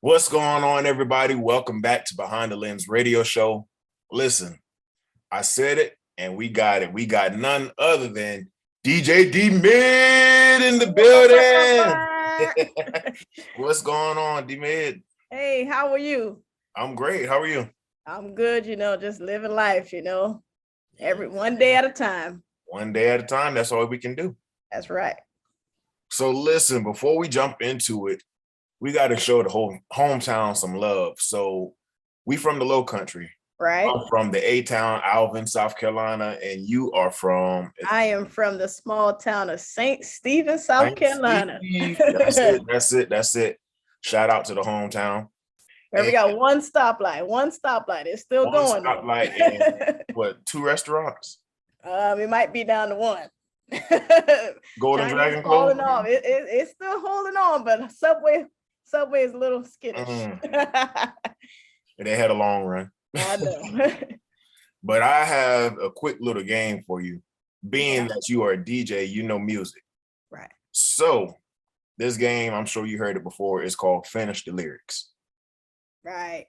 What's going on, everybody? Welcome back to Behind the Lens Radio Show. Listen, I said it, and we got it. We got none other than DJDMIDD in the building. What's going on, DMIDD? Hey, how are you? I'm great. How are you? I'm good, just living life, every one day at a time. One day at a time. That's all we can do. That's right. So listen, before we jump into it, we got to show the whole hometown some love. So we from the Low Country. Right. I'm from the A-Town, Alvin, South Carolina, and you are from? I am from the small town of St. Stephen, South Carolina. That's it. Shout out to the hometown. We got one stoplight. It's still going. Stoplight and what, 2 restaurants? It might be down to 1. Golden Chinese Dragon holding on. It's still holding on, but Subway is a little skittish. They had a long run. I know. But I have a quick little game for you. Being that you are a DJ, you know music. Right. So this game, I'm sure you heard it before, is called Finish the Lyrics. Right.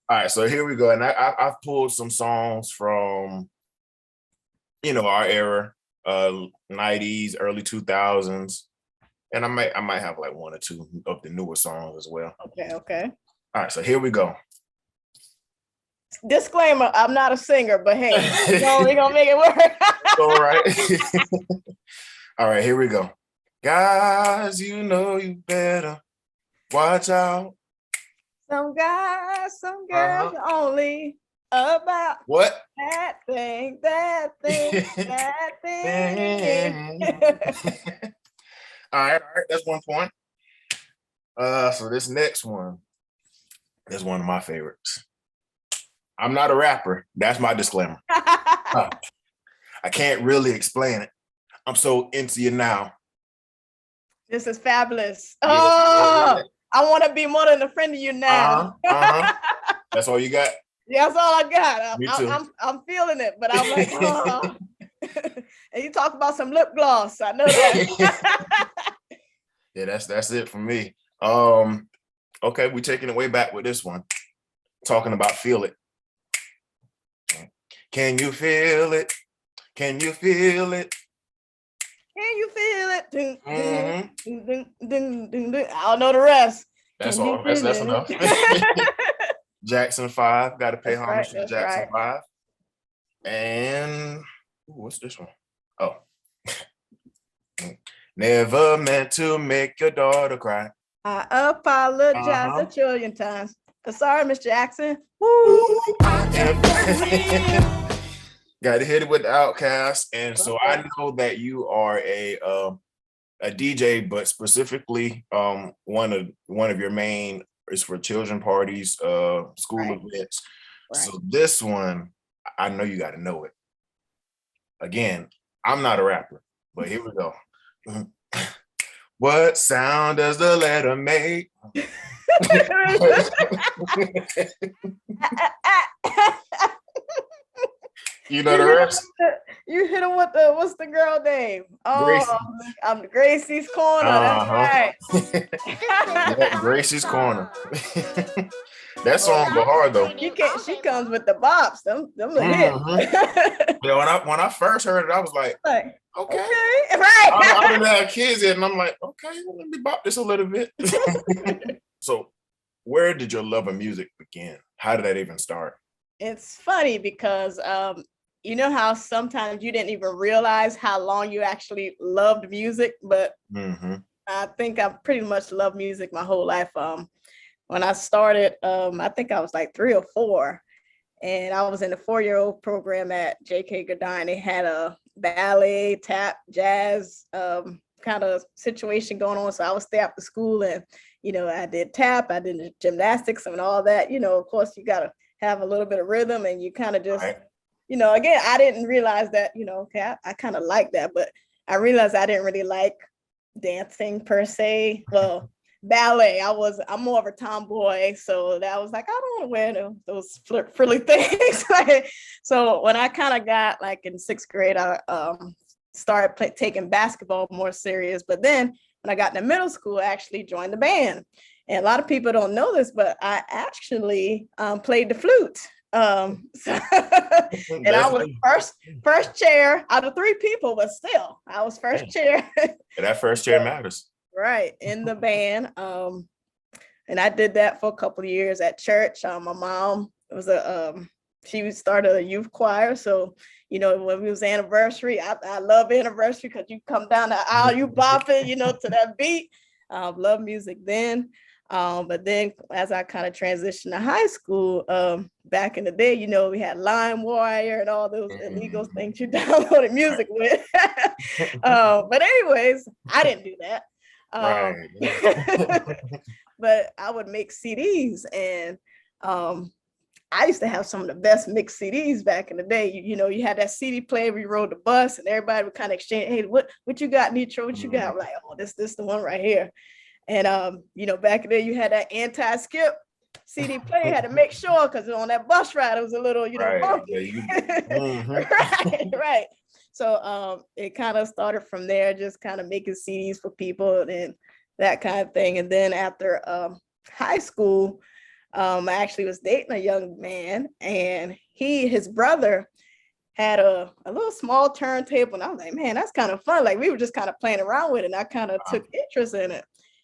All right, so here we go. And I've pulled some songs from, our era, 90s, early 2000s. And I might have like 1 or 2 of the newer songs as well. Okay. All right, so here we go. Disclaimer, I'm not a singer, but hey, we're gonna make it work. All right. All right, here we go. Guys, you better watch out. Some guys, some girls only about what? That thing. All right, that's 1 point. So this next one is one of my favorites. I'm not a rapper. That's my disclaimer. I can't really explain it. I'm so into you now. This is fabulous. Oh, I want to be more than a friend of you now. That's all you got? Yeah, that's all I got. Me too. I'm feeling it, but I'm like, oh. And you talk about some lip gloss. I know that. Yeah, that's it for me. Okay, we're taking it way back with this one. Talking about Feel It. Can you feel it? Can you feel it? Can you feel it? Ding, ding, ding, ding. I don't know the rest. That's all. That's enough. Jackson 5. Got to pay homage to Jackson 5. And what's this one? Oh. Never meant to make your daughter cry. I apologize a trillion times. Sorry, Miss Jackson. Woo. Got to hit it with the Outcast. And so I know that you are a DJ, but specifically one of your main is for children parties, school events. Right. So this one, I know you got to know it. Again, I'm not a rapper, but here we go. What sound does the letter make? You know the rest? You hit him with what's the girl name? Oh, I'm Gracie's Corner. That's right. Yeah, Gracie's Corner. That song go hard though. She comes with the bops. Them the hit. Yeah, when I first heard it, I was like, okay, right. I didn't have kids yet, and I'm like, okay, let me bop this a little bit. So, where did your love of music begin? How did that even start? It's funny because you know how sometimes you didn't even realize how long you actually loved music, but I think I pretty much loved music my whole life. When I started, I think I was like 3 or 4, and I was in the 4-year-old program at J.K. Godin. They had a ballet, tap, jazz kind of situation going on. So I would stay after school, and I did tap, I did gymnastics and all that. Of course, you got to have a little bit of rhythm, and you kind of just, again, I didn't realize that, okay, I kind of like that, but I realized I didn't really like dancing per se. Well, ballet, I'm more of a tomboy, so that was like, I don't want to wear those frilly things. So when I kind of got like in 6th grade, I started taking basketball more serious. But then when I got into middle school, I actually joined the band. And a lot of people don't know this, but I actually played the flute. And I was first chair out of 3 people, but still, I was first chair. That first chair matters. Right, in the band. And I did that for a couple of years at church. My mom was she started a youth choir. So, you know, when it was anniversary, I love anniversary because you come down the aisle, you bopping, you know, to that beat. Love music then. But then as I kind of transitioned to high school, back in the day, you know, we had LimeWire and all those illegal things you downloaded music with. But anyways, I didn't do that. But I would make CDs, and I used to have some of the best mixed CDs back in the day. You know, you had that CD player, we rode the bus, and everybody would kind of exchange, hey, what you got, Nitro? What you got? I'm like, oh, this the one right here. And you know, back in there, you had that anti-skip CD player, had to make sure, because on that bus ride, it was a little, you know, funky. Right. So it kind of started from there, just kind of making CDs for people and that kind of thing. And then after high school, I actually was dating a young man, and his brother had a little small turntable, and I was like, man, that's kind of fun. Like, we were just kind of playing around with it, and I kind of took interest in it.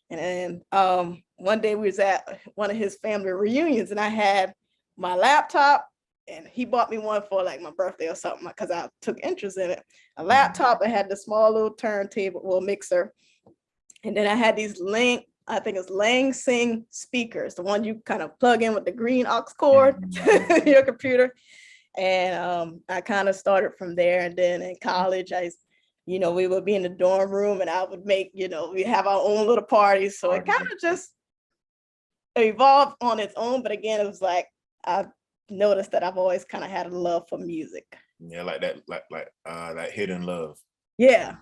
And one day we was at one of his family reunions, and I had my laptop, and he bought me one for like my birthday or something, because I took interest in it. A laptop, I had the small little turntable, well, mixer. And then I had these I think it's Langsing speakers, the one you kind of plug in with the green aux cord, your computer. And I kind of started from there. And then in college, you know, we would be in the dorm room, and I would make, you know, we have our own little parties. So it kind of just evolved on its own. But again, it was like, I've noticed that I've always kind of had a love for music. Yeah, like that hidden love. Yeah.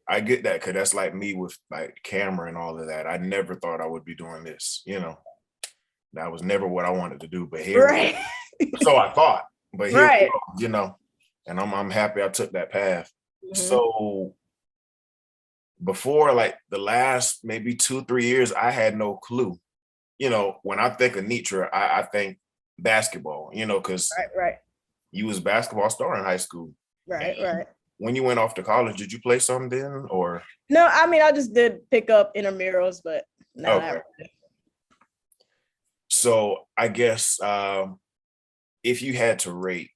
I get that, because that's like me with like camera and all of that. I never thought I would be doing this, you know. That was never what I wanted to do, but here, so I thought, but here, we go, you know, and I'm happy I took that path. So before, like the last maybe 2-3 years, I had no clue. You know, when I think of Denetria, I think basketball, you know, because you was a basketball star in high school. Right. When you went off to college, did you play something then, or? No, I mean, I just did pick up intramurals, but no. Okay. So I guess if you had to rate,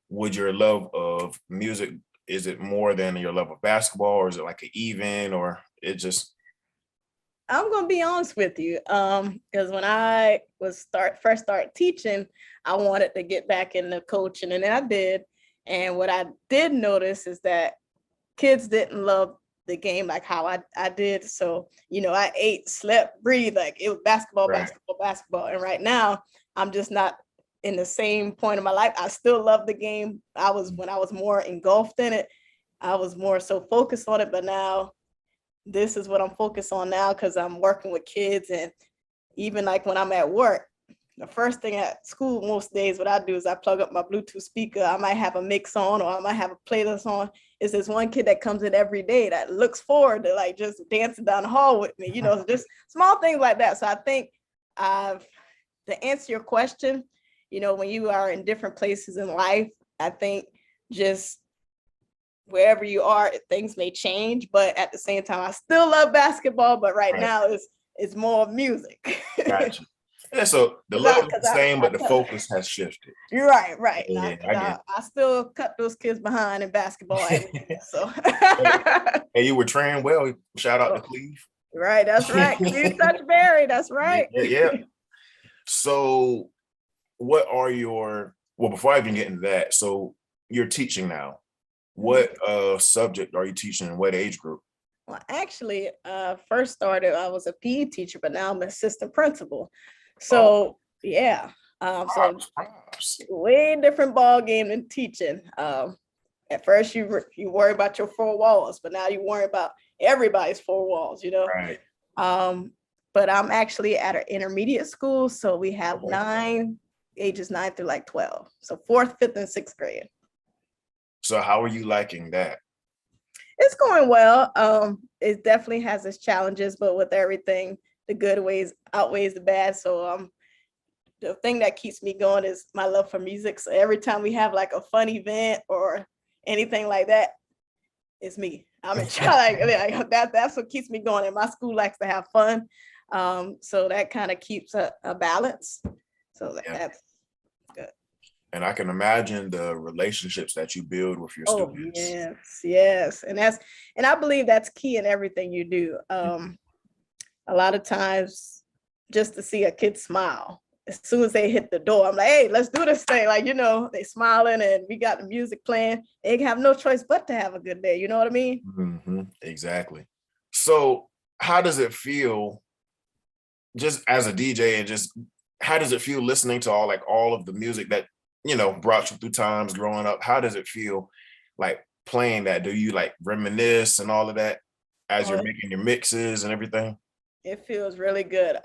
would your love of music, is it more than your love of basketball, or is it like an even, or it just? I'm gonna be honest with you, because when I first started teaching, I wanted to get back into coaching, and then I did. And what I did notice is that kids didn't love the game like how I did. So, you know, I ate, slept, breathed, like it was basketball. And right now, I'm just not in the same point of my life. I still love the game. When I was more engulfed in it, I was more so focused on it. But now, this is what I'm focused on now, because I'm working with kids. And even like when I'm at work, the first thing at school most days, what I do is I plug up my Bluetooth speaker. I might have a mix on, or I might have a playlist on. It's this one kid that comes in every day that looks forward to like just dancing down the hall with me, you know, just small things like that. So I think to answer your question, you know, when you are in different places in life, I think just wherever you are, things may change, but at the same time, I still love basketball, but right now it's more music. Gotcha. Yeah, so the love is the same, but the focus has shifted. You're right. Yeah, I still cut those kids behind in basketball. So. And you were trained well. Shout out to Cleve. Right, that's right. Cleve Touchberry, that's right. Yeah. So what are before I even get into that, so you're teaching now. What subject are you teaching, and what age group? Well, actually, first started, I was a PE teacher, but now I'm an assistant principal. So so way different ball game than teaching. At first you worry about your 4 walls, but now you worry about everybody's 4 walls, you know. Right. But I'm actually at an intermediate school, so we have ages 9 through like 12. So 4th, 5th, and 6th grade. So how are you liking that? It's going well. It definitely has its challenges, but with everything, the good ways outweighs the bad. So the thing that keeps me going is my love for music. So every time we have like a fun event or anything like that, it's me. I'm in charge. Like that's what keeps me going. And my school likes to have fun. So that kind of keeps a balance. So that's good. And I can imagine the relationships that you build with your students. Yes. And I believe that's key in everything you do. A lot of times just to see a kid smile, as soon as they hit the door, I'm like, hey, let's do this thing. Like, they smiling and we got the music playing. They have no choice but to have a good day. You know what I mean? Mm-hmm. Exactly. So how does it feel just as a DJ, and just how does it feel listening to all of the music that, brought you through times growing up? How does it feel like playing that? Do you like reminisce and all of that as you're making your mixes and everything? It feels really good.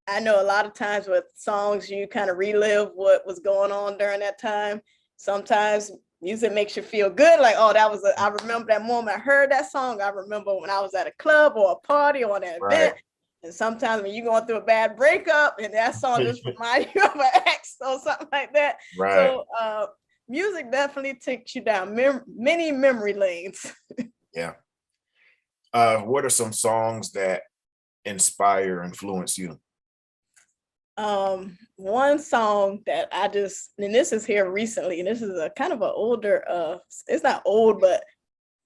I know a lot of times with songs, you kind of relive what was going on during that time. Sometimes music makes you feel good. Like, oh, I remember that moment I heard that song. I remember when I was at a club or a party or an event. And sometimes when you're going through a bad breakup and that song just reminds you of an ex or something like that. Right. So music definitely takes you down many memory lanes. Yeah. What are some songs that inspire, influence you? One song that and this is here recently, and this is a kind of an older, it's not old, but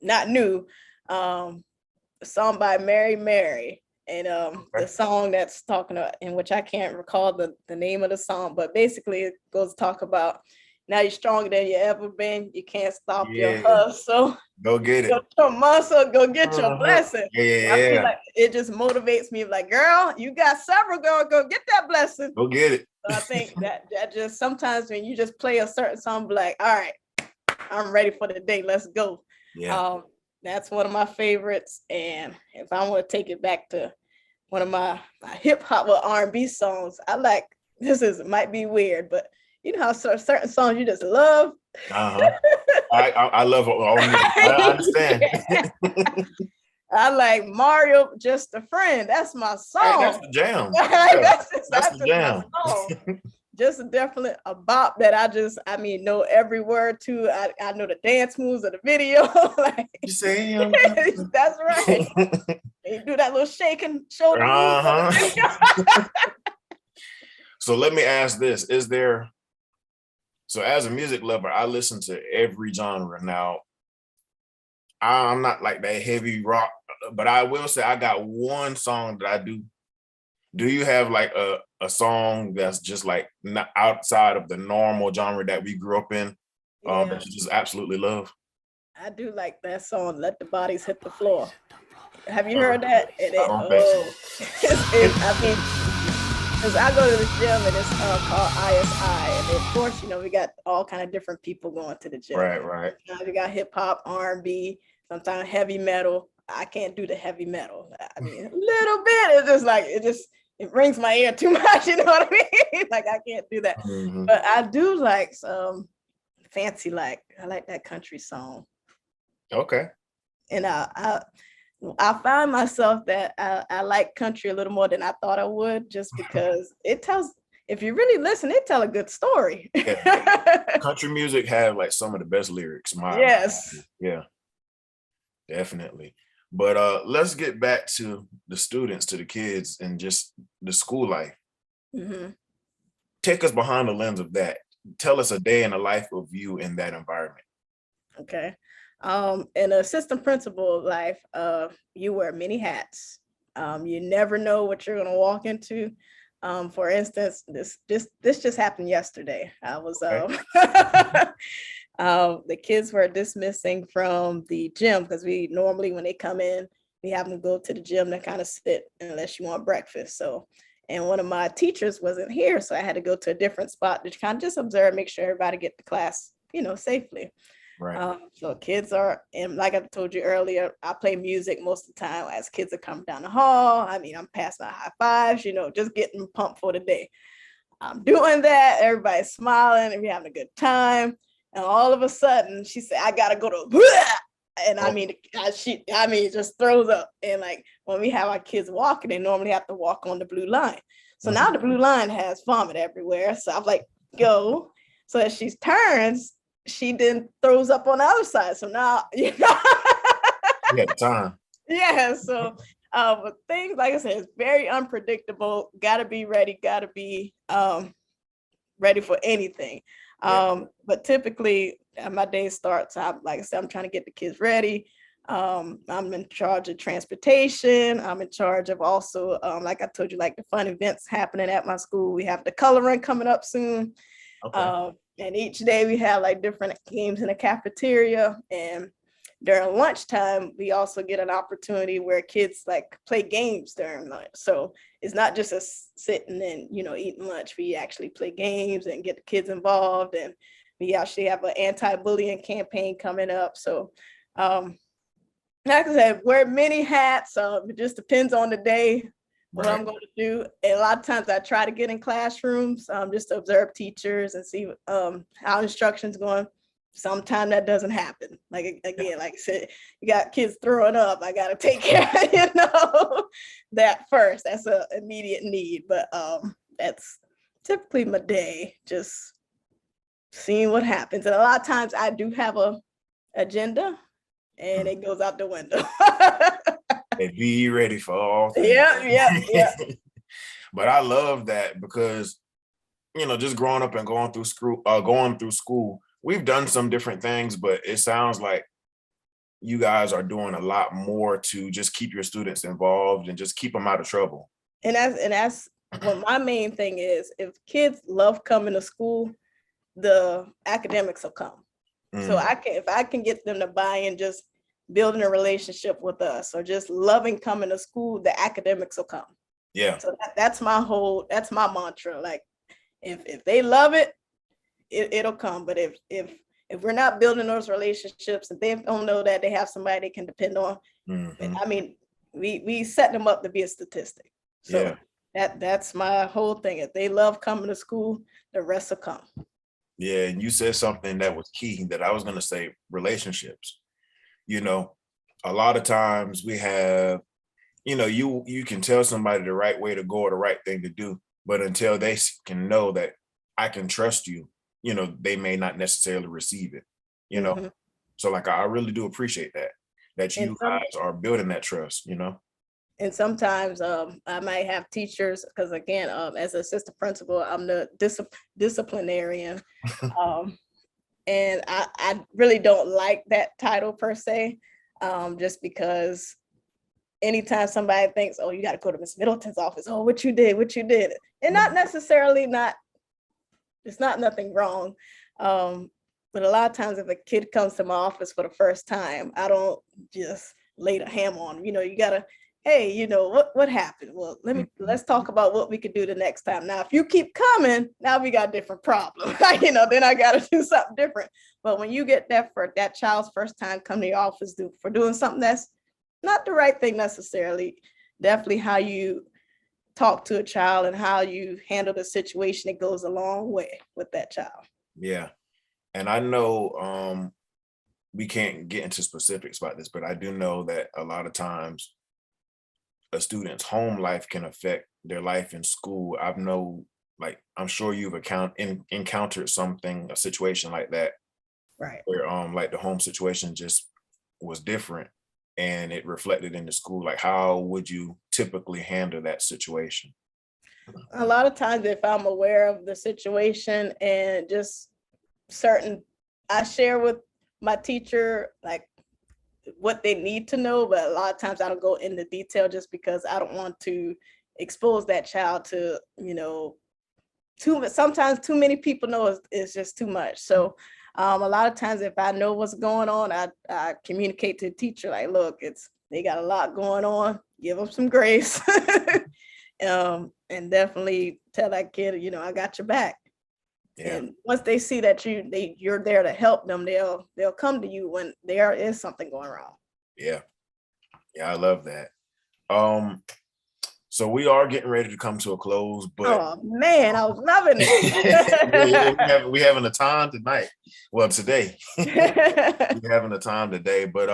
not new. A song by Mary Mary. And the song that's talking about, in which I can't recall the name of the song, but basically it goes to talk about now you're stronger than you ever been. You can't stop your hustle. Go get it. Your muscle, go get your blessing. Yeah. I feel like it just motivates me. Like, girl, you got several, girl, go get that blessing. Go get it. So I think that just sometimes when you just play a certain song, be like, all right, I'm ready for the day. Let's go. Yeah. That's one of my favorites. And if I want to take it back to one of my hip hop or R&B songs, I like, might be weird, but you know how certain songs you just love. I love all music. I understand. I like Mario, Just a Friend. That's my song. Hey, that's the jam. That's the jam. My song. Just definitely a bop that I know every word to. I know the dance moves of the video. Like, you say that's right. You do that little shaking shoulder. So let me ask this: so as a music lover, I listen to every genre. Now, I'm not like that heavy rock, but I will say I got one song that I do. Do you have like a song that's just like not outside of the normal genre that we grew up in, that you just absolutely love? I do like that song, Let the Bodies Hit the Floor. Have you heard that? Because I go to the gym and it's called ISI. And of course, we got all kind of different people going to the gym. Right. Sometimes we got hip hop, R&B, sometimes heavy metal. I can't do the heavy metal. I mean, a little bit. It's just like, it rings my ear too much. You know what I mean? Like, I can't do that. Mm-hmm. But I do like some fancy, I like that country song. Okay. And I find myself that I like country a little more than I thought I would, just because if you really listen, it tell a good story. Country music have like some of the best lyrics. Yeah, definitely. But let's get back to the students, to the kids, and just the school life. Mm-hmm. Take us behind the lens of that. Tell us a day in the life of you in that environment. Okay. In assistant principal life, you wear many hats. You never know what you're going to walk into. For instance, this just happened yesterday. I was the kids were dismissing from the gym, because we normally, when they come in, we have them go to the gym to kind of sit unless you want breakfast. So, and one of my teachers wasn't here, so I had to go to a different spot to kind of just observe, make sure everybody get to class, safely. Right. So kids and like I told you earlier, I play music most of the time as kids are coming down the hall. I mean, I'm passing out high fives, just getting pumped for the day. I'm doing that. Everybody's smiling and we're having a good time. And all of a sudden she said, I got to go to, And I mean, it just throws up. And like when we have our kids walking, they normally have to walk on the blue line. So now the blue line has vomit everywhere. So I'm like, go. So as she turns, she then throws up on the other side. So now, you know, you had time. Yeah. So but things, like I said, it's very unpredictable. Gotta be ready, gotta be ready for anything. But typically my day starts, like I said, I'm trying to get the kids ready. I'm in charge of transportation. I'm in charge of also, like I told you, like the fun events happening at my school. We have the color run coming up soon. Okay. And each day we have like different games in the cafeteria. And during lunchtime, we also get an opportunity where kids like play games during lunch. So it's not just us sitting and, you know, eating lunch. We actually play games and get the kids involved. And we actually have an anti-bullying campaign coming up. So like I said, wear many hats. It just depends on the day, what I'm going to do. And a lot of times I try to get in classrooms just to observe teachers and see how instruction's going. Sometimes that doesn't happen. Like again, like I said, you got kids throwing up. I got to take care of, you know, that first. That's an immediate need. But that's typically my day, just seeing what happens. And a lot of times I do have a agenda, and it goes out the window. And be ready for all things. Yeah. But I love that because, you know, just growing up and going through school, we've done some different things, but it sounds like you guys are doing a lot more to just keep your students involved and just keep them out of trouble. And that's what my main thing is. If kids love coming to school, the academics will come. So if I can get them to buy in, just building a relationship with us, or just loving coming to school, the academics will come. Yeah. So that's my mantra. Like if they love it, it'll come. But if we're not building those relationships, and they don't know that they have somebody they can depend on, I mean, we set them up to be a statistic. So that's my whole thing. If they love coming to school, the rest will come. Yeah, and you said something that was key that I was going to say, relationships. You know, a lot of times we have, you know, you can tell somebody the right way to go or the right thing to do, but until they can know that I can trust you, you know, they may not necessarily receive it, you know. So like, I really do appreciate that you guys are building that trust, you know. And sometimes I might have teachers, because again, as an assistant principal, I'm the disciplinarian. And I really don't like that title per se, just because anytime somebody thinks, oh, you got to go to Miss Middleton's office, oh, what you did. And not necessarily it's not nothing wrong. But a lot of times if a kid comes to my office for the first time, I don't just lay the hammer on them. You know, you got to, hey, you know, what happened? Well, let's talk about what we could do the next time. Now, if you keep coming, now we got a different problem. You know, then I got to do something different. But when you get that child's first time come to your office for doing something that's not the right thing necessarily, definitely how you talk to a child and how you handle the situation, it goes a long way with that child. Yeah. And I know we can't get into specifics about this, but I do know that a lot of times a student's home life can affect their life in school. I'm sure you've encountered a situation like that, right? Where like the home situation just was different and it reflected in the school. Like, how would you typically handle that situation? A lot of times, if I'm aware of the situation and just I share with my teacher like what they need to know, but a lot of times I don't go into detail just because I don't want to expose that child to, you know, sometimes too many people know is just too much. So a lot of times if I know what's going on, I communicate to the teacher like, look, they got a lot going on, give them some grace. And definitely tell that kid, you know, I got your back. Yeah. And once they see that you're there to help them, they'll come to you when there is something going wrong. Yeah, I love that. So we are getting ready to come to a close, but oh man, I was loving it. we having a time tonight. Well, today. We're having a time today, but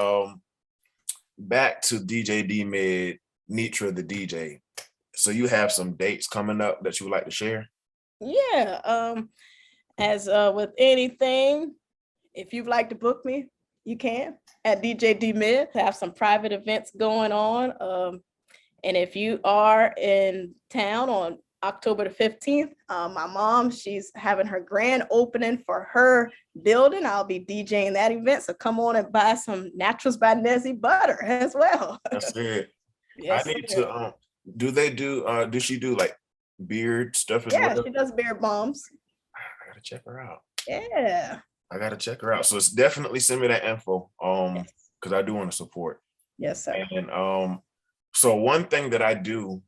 back to DJDMIDD, Denetria the DJ. So you have some dates coming up that you would like to share? Yeah. As with anything, if you'd like to book me, you can at DJDMIDD. Have some private events going on. And if you are in town on October the 15th, my mom, she's having her grand opening for her building. I'll be DJing that event. So come on and buy some Naturals by Nezzy butter as well. That's it. Yes, I need to, does she do like beard stuff as well? Yeah, she does beard bombs. I gotta check her out. Yeah. I gotta check her out. So it's definitely send me that info. Yes. Because I do want to support. Yes, sir. And so one thing that I do,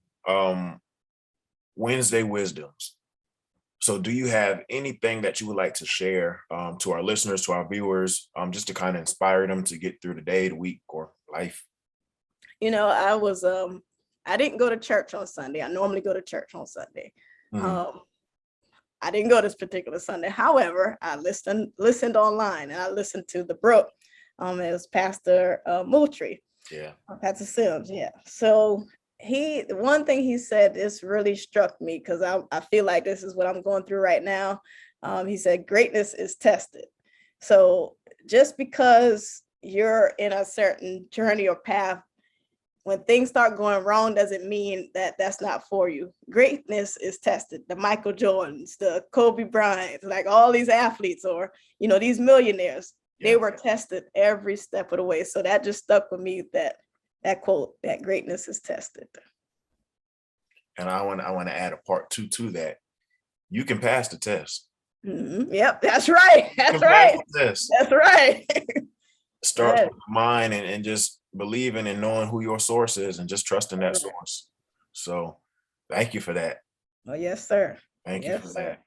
Wednesday Wisdoms. So do you have anything that you would like to share to our listeners, to our viewers, just to kind of inspire them to get through the day, the week, or life? You know, I didn't go to church on Sunday. I normally go to church on Sunday. Mm-hmm. I didn't go this particular Sunday. However, I listened online, and I listened to the Brook. It was Pastor Moultrie. Yeah. Pastor Sims. Yeah. So one thing he said, this really struck me because I feel like this is what I'm going through right now. He said, greatness is tested. So just because you're in a certain journey or path, when things start going wrong, doesn't mean that that's not for you. Greatness is tested. The Michael Jordans, the Kobe Bryants, like all these athletes, or, you know, these millionaires, they were tested every step of the way. So that just stuck with me, that quote, that greatness is tested. And I want to add a part 2 to that. You can pass the test. Mm-hmm. Yep, that's right. That's right. That's right. Start with the mind and just believing and knowing who your source is and just trusting that source. So thank you for that. Oh, yes, sir. Thank you for that.